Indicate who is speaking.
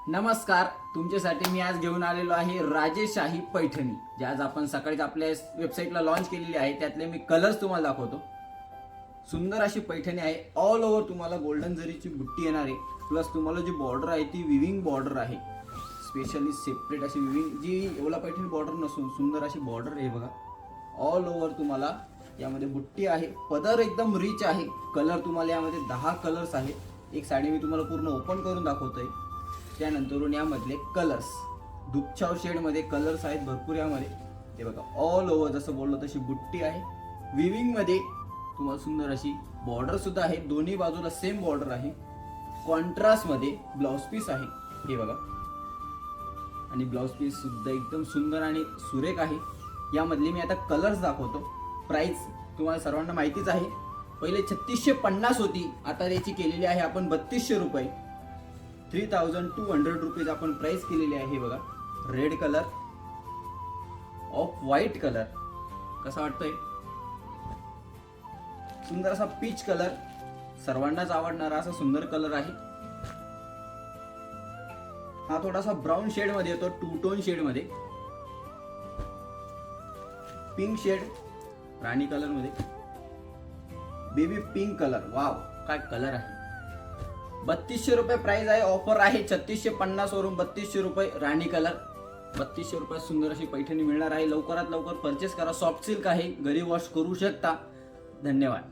Speaker 1: नमस्कार, तुमच्यासाठी मी आज घेऊन आलेलो आहे राजेशाही पैठणी, जे आज आपण सकाळीच आपल्या वेबसाईटला लॉन्च केलेली आहे. त्यातले मी कलर्स तुम्हाला दाखवतो. सुंदर अशी पैठणी आहे. ऑल ओव्हर तुम्हाला गोल्डन जरीची बुट्टी येणार आहे. प्लस तुम्हाला जी बॉर्डर आहे ती विविंग बॉर्डर आहे. स्पेशली सेपरेट अशी विविंग, जी एवढा पैठणी बॉर्डर नसून सुंदर अशी बॉर्डर आहे बघा. ऑल ओव्हर तुम्हाला यामध्ये बुट्टी आहे. पदर एकदम रिच आहे. कलर तुम्हाला यामध्ये 10 कलर्स आहेत. एक साडी मी तुम्हाला पूर्ण ओपन करून दाखवतोय. त्यानंतरून यामधले कलर्स दुपछाव शेडमध्ये कलर्स आहेत भरपूर यामध्ये. हे बघा, ऑल ओव्हर जसं बोललो तशी बुट्टी आहे. विविंगमध्ये तुम्हाला सुंदर अशी बॉर्डर सुद्धा आहे. दोन्ही बाजूला सेम बॉर्डर आहे. कॉन्ट्रास्टमध्ये ब्लाउज पीस आहे. हे बघा, आणि ब्लाउज पीस सुद्धा एकदम सुंदर आणि सुरेख आहे. यामधले मी आता कलर्स दाखवतो. प्राइस तुम्हाला सर्वांना माहितीच आहे. पहिले 3650 होती, आता त्याची केलेली आहे आपण 3200 रुपये. 3200 रुपीज आपण प्राइस केलेली आहे. हे बघा, red colour, off white colour, कसा वाटतोय? सुंदर असा पीच कलर, सर्वांनाच आवडणारा असा सुंदर कलर आहे. हा थोडासा ब्राऊन शेड मध्ये येतो, टू टोन शेड मध्ये. पिंक शेड, राणी कलर मध्ये, बेबी पिंक कलर. वाव, काय कलर आहे. 3200 रुपये प्राइस आहे. ऑफर आहे 3650 वरून 3200 रुपये. राणी कलर 3200 रुपयात सुंदर अशी पैठणी मिळणार आहे. लवकरात लवकर परचेस करा. सॉफ्ट सिल्क आहे, घरी वॉश करू शकता. धन्यवाद.